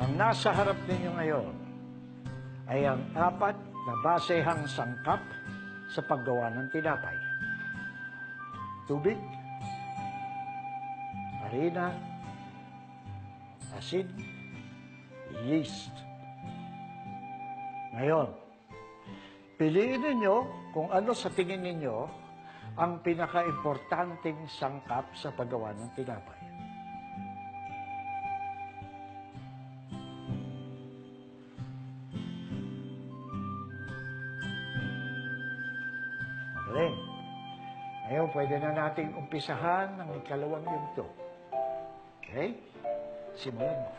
Ang nasa harap ninyo ngayon ay ang 4 na basehang sangkap sa paggawa ng tinapay. Tubig, harina, asin, yeast. Ngayon, piliin ninyo kung ano sa tingin ninyo ang pinaka-importanting sangkap sa paggawa ng tinapay. Magaling. Ngayon, pwede na nating umpisahan ng ikalawang yugto. Okay? Simulan mo.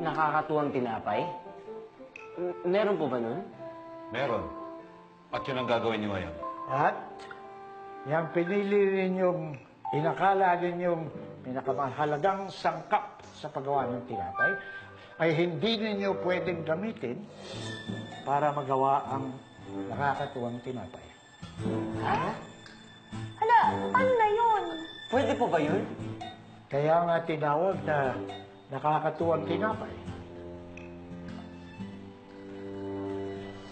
Nakakatuwang tinapay? Meron po ba nun? Meron. At yun ang gagawin niyo ngayon. At yung pinili ninyong, inakala ninyong pinakamahalagang sangkap sa paggawa ng tinapay, ay hindi ninyo pwedeng gamitin para magawa ang nakakatuwang tinapay. Ha? Hala, paano na yun? Pwede po ba yun? Kaya nga tinawag na nakakatuwang tinapay.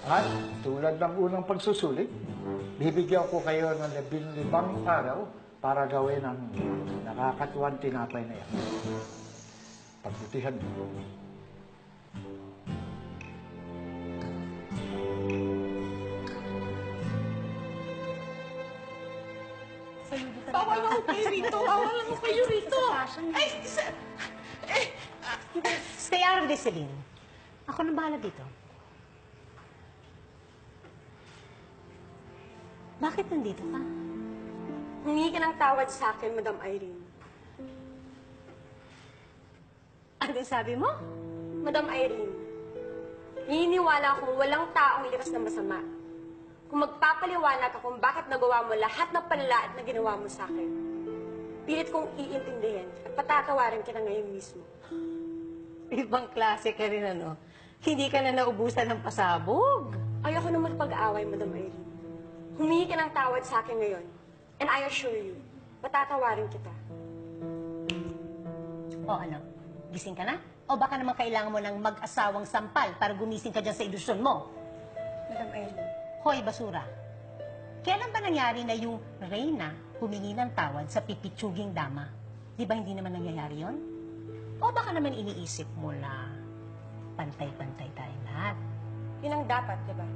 At tulad ng unang pagsusulit, bibigyan ko kayo ng 15 araw para gawin ang nakakatuwang tinapay na yan. Pagbutihan mo. Bawal ako kayo rito! Bawal ako kayo rito! Ay, Stay out of this, Celine. Ako nang bahala dito. Bakit nandito ka? Humingi ka ng tawad sa akin, Madam Irene. Ano sabi mo? Madam Irene, naniniwala akong walang taong likas na masama. Kung magpapaliwanag ka kung bakit nagawa mo lahat ng panlalait na ginawa mo sa akin, pilit kong iintindihin at patatawarin kita ngayon mismo. Ibang klase ka rin, ano? Hindi ka na naubusan ng pasabog. Ayoko na magpag-aaway, Madam Irene. Humingi ka ng tawad sa akin ngayon. And I assure you, patatawarin kita. O ano, gising ka na? O baka naman kailangan mo ng mag-asawang sampal para gumising ka dyan sa ilusyon mo? Madam Irene. Hoy, basura. Kailan ba nangyari na yung Reyna humingi ng tawad sa pipitsuging dama? Di ba hindi naman nangyayari yon? O baka naman iniisip mo na pantay-pantay tayong lahat? Yun ang dapat, di ba?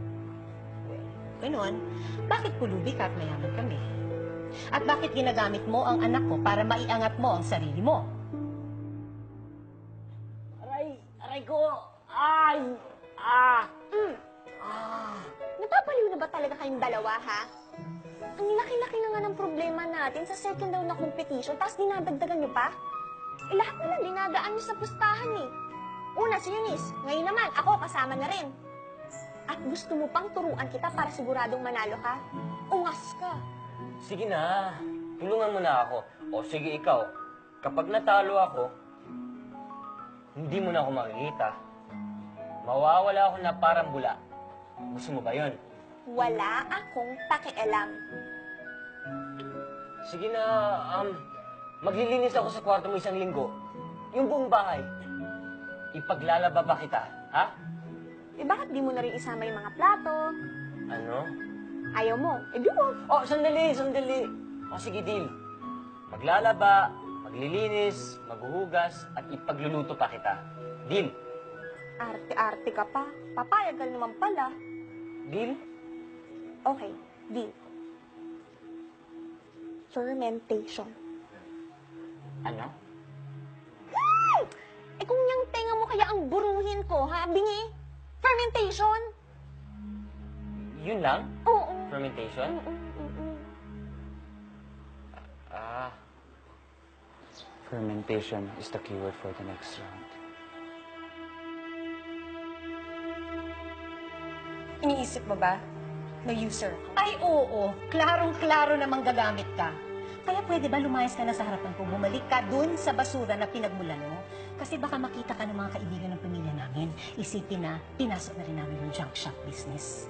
Ganon, bakit pulubi ka at mayaman kami? At bakit ginagamit mo ang anak ko para maiangat mo ang sarili mo? Aray ko! Ay! Napapaliw na ba talaga kayong dalawa, ha? Ang laki-laki na nga ng problema natin sa second round na competition, tapos dinadagdagan niyo pa? Eh, lahat naman dinadaan niyo sa pustahan, eh. Una, si Eunice. Ngayon naman, ako kasama na rin. At gusto mo pang turuan kita para siguradong manalo ka? Ungas ka. Sige na, tulungan mo na ako. O sige ikaw, kapag natalo ako, hindi mo na ako makikita. Mawawala ako na parang bula. Gusto mo ba yun? Wala akong pakialam. Sige na, maglilinis ako sa kwarto mo 1 linggo. Yung buong bahay. Ipaglalaba ba kita, ha? Eh, bakit di mo na rin isama yung mga plato? Ano? Ayaw mo? Eh, di mo. Oh, sandali. O sige, deal. Maglalaba, maglilinis, maghuhugas, at ipagluluto pa kita. Deal. Arte-arte ka pa. Papayag ka naman pala. Deal? Okay, deal. Fermentation. Ano? Eh kung yung tenga mo kaya ang buruhin ko, ha? Bingi? Fermentation? Yun lang? Oo. Fermentation? Mm-mm. Fermentation is the keyword for the next round. Iniisip mo ba na user? Ay, oo. Klarong-klaro namang gagamit ka. Kaya pwede ba lumayas ka na sa harapan ko, bumalik ka dun sa basura na pinagmulan mo? Kasi baka makita ka ng mga kaibigan ng pamilya namin. Isipin na, pinasok na rin namin yung junk shop business.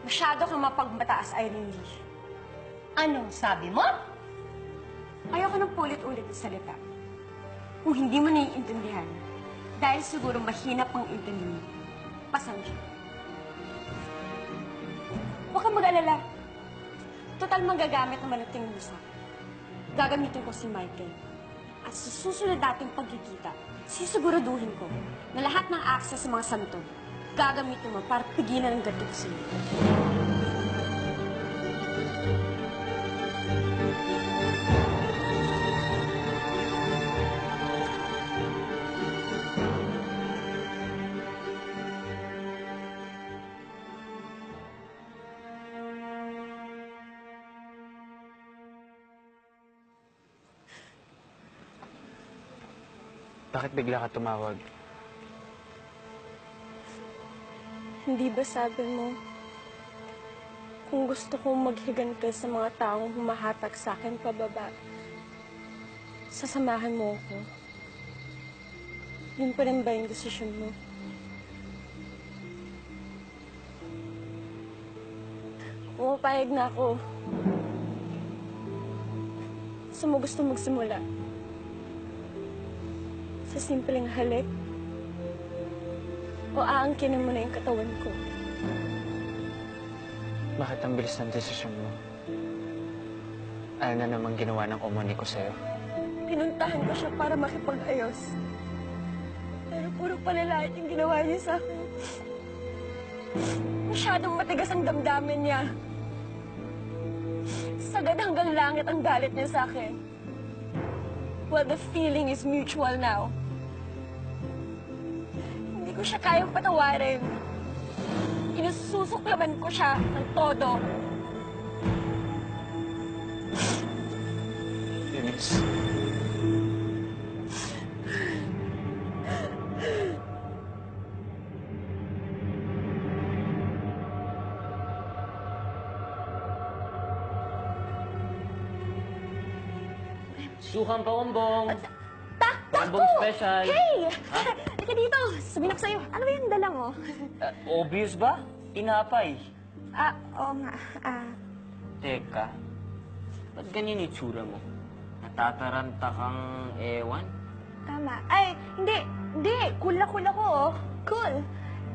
Masyado kang mapagmataas, Irene Lee. Anong sabi mo? Ayoko nang paulit-ulit na salita. Kung hindi mo naiintindihan, dahil siguro mahina pang intindi mo, pasensya. Huwag kang mag-alala. Total magagamit naman ang tingin mo sa akin. Gagamitin ko si Michael. At sa susunod nating pagkikita, sisiguraduhin ko na lahat ng access sa mga santo, gagamitin mo para pigilan ang ganito sa'yo. Bakit bigla ka tumawag? Hindi ba sabi mo, kung gusto kong maghiganti sa mga taong humahatak sa akin pababa, sasamahan mo ako? Yun pa rin ba yung desisyon mo? Pumapayag na ako. Saan mo gusto magsimula? Sa simpleng halik? O aangkinin mo na yung katawan ko? Bakit ang bilis ng desisyon mo? Ano na naman ginawa ng umani ko sa'yo? Pinuntahan ko siya para makipag-ayos. Pero puro panalait yung ginawa niya sa akin. Masyadong matigas ang damdamin niya. Sagad hanggang langit ang galit niya sa akin. Well, the feeling is mutual now. Hindi ko siya kayang patawarin. Inususuklaman ko siya ng todo. Eunice. Sukang paumbong! Takbo! Paumbong special! Hey! Halika dito! Sabihin ako sa'yo, ano ba yung dala mo? Obvious ba? Tinapay. Oo nga. Teka, ba't ganyan itsura mo? Natataranta kang ewan? Tama. Ay, hindi. Hindi. Cool na cool ako, oh. Cool.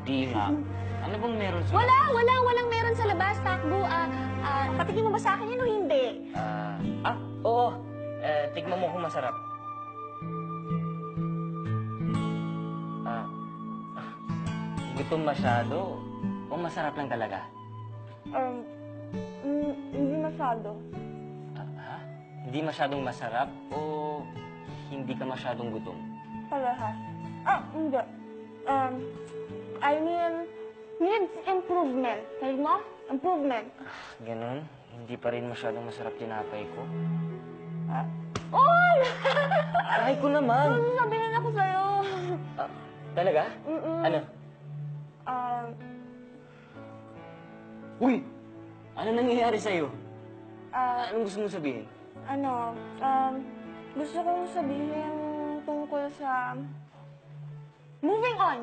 Di nga. Ano bang meron sa... Walang meron sa labas. Takbo. Patigin mo ba sa akin yun o hindi? Oo. Tignan mo kung masarap. Gutom masyado o masarap lang talaga? Hindi masyado. Hindi masyadong masarap o hindi ka masyadong gutom? Palahas. Hindi. I mean, needs improvement. Sabi mo? Improvement. Ganun? Hindi pa rin masyadong masarap tinapay ko? Oy! Aray ko naman! Sabihin ako sa'yo. Talaga? Ano? Uy! Ano nangyayari sa'yo? Anong gusto mong sabihin? Gusto kong sabihin tungkol sa... Moving on!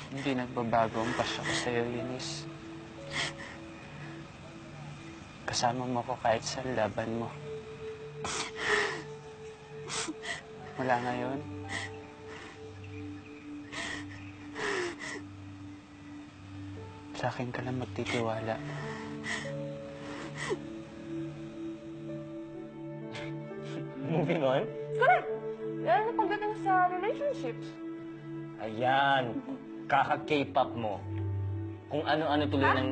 Hindi nagbabago ang pasya ko sa'yo, Eunice. Kasama mo ko kahit sa laban mo. Mula ngayon, sa akin ka lang magtitiwala. Moving on? Correct! Lalo na pagdating sa relationships. Ayan, kaka-K-pop mo. Kung ano-ano tuloy ng...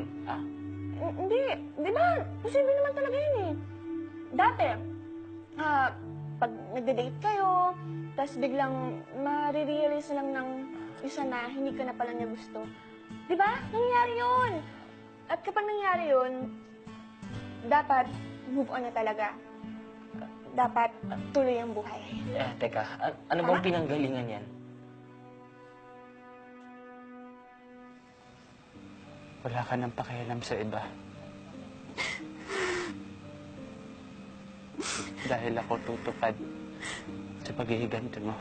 Hindi. Di ba? Posible naman talaga yun eh. Dati, pag nagde-date kayo, tapos biglang marirealize lang ng isa na hindi ka na pala niya gusto. Di ba? Nangyayari yun. At kapag nangyari yun, dapat move on na talaga. Dapat tuloy ang buhay. Teka, ano bang pinanggalingan yan? Wala ka nang pakialam sa iba. Dahil ako tutupad sa paghihiganti mo.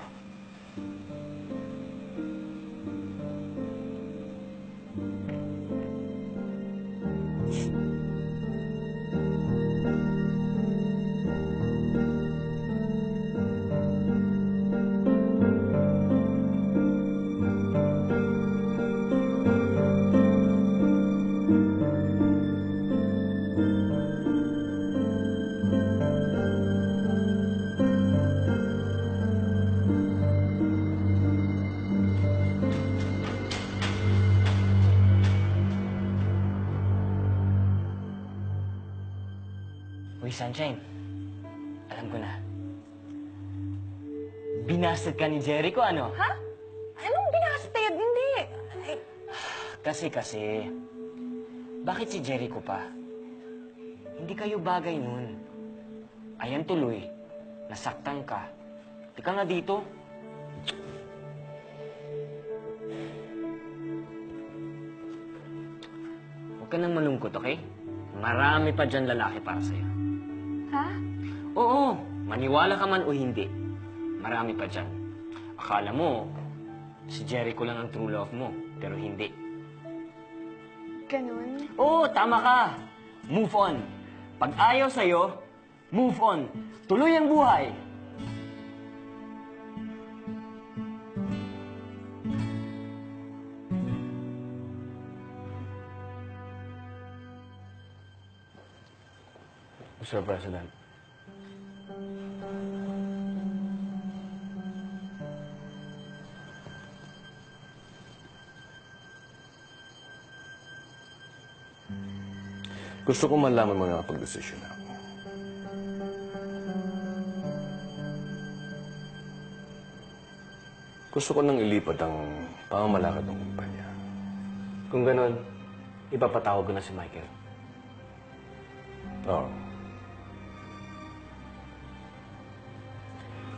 Uy, Sunshine. Alam ko na. Binasted ka ni Jericho, ano? Ha? Anong binasted? Hindi. Ay, Kasi, bakit si Jericho pa? Hindi kayo bagay nun. Ayan tuloy, nasaktan ka. Tika nga dito. Huwag ka nang malungkot, okay? Marami pa dyan lalaki para sa'yo. ha? Oo, maniwala ka man o hindi. Marami pa dyan. Akala mo, si Jericho lang ang true love mo, pero hindi. Ganun. Oo, tama ka. Move on. Pag ayaw sa'yo, move on. Tuloy ang buhay. Mr. President. Gusto ko malaman mo na nakapag-desisyon na ako. Gusto ko nang ilipat ang pamamalakad ng kumpanya. Kung ganon, ipapatawag ko na si Michael. Oo.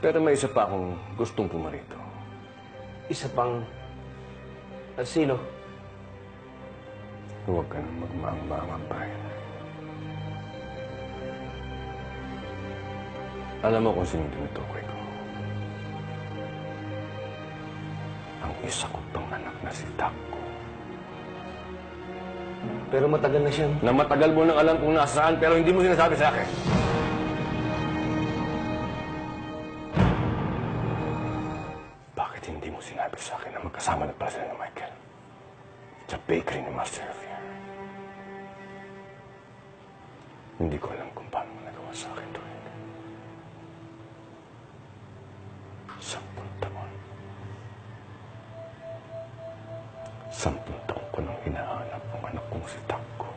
Pero may isa pa akong gustong pumarito. Isa pang... sino? Huwag ka nang magmaang-maang, Brian. Alam mo kung sino tinutukoy ko. Ang isa ko pang anak na si Taco. Pero matagal na siyang... Na matagal mo nang alam kung nasaan pero hindi mo sinasabi sa akin. Bakit hindi mo sinabi sa akin na magkasama na pala sila ni Michael? Sa bakery ni Master Javier. Hindi ko alam kung paano mo nagawa sa akin to. 10 taon. 10 taon ko nang hinahanap ang anak kong si Taco.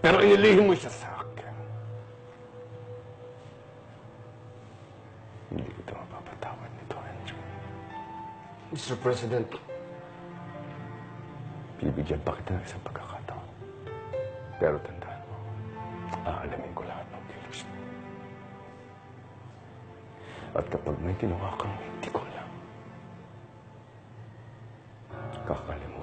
Pero inilihim mo siya sa akin. Hindi kita mapapatawad nito, Andrew. Mr. President, Bibigyan pa kita ng isang pagkakataon. Pero tandaan mo, aalamin ko lahat ng kilos mo. At kapag may ginawa kang hindi ko alam, kakalimutan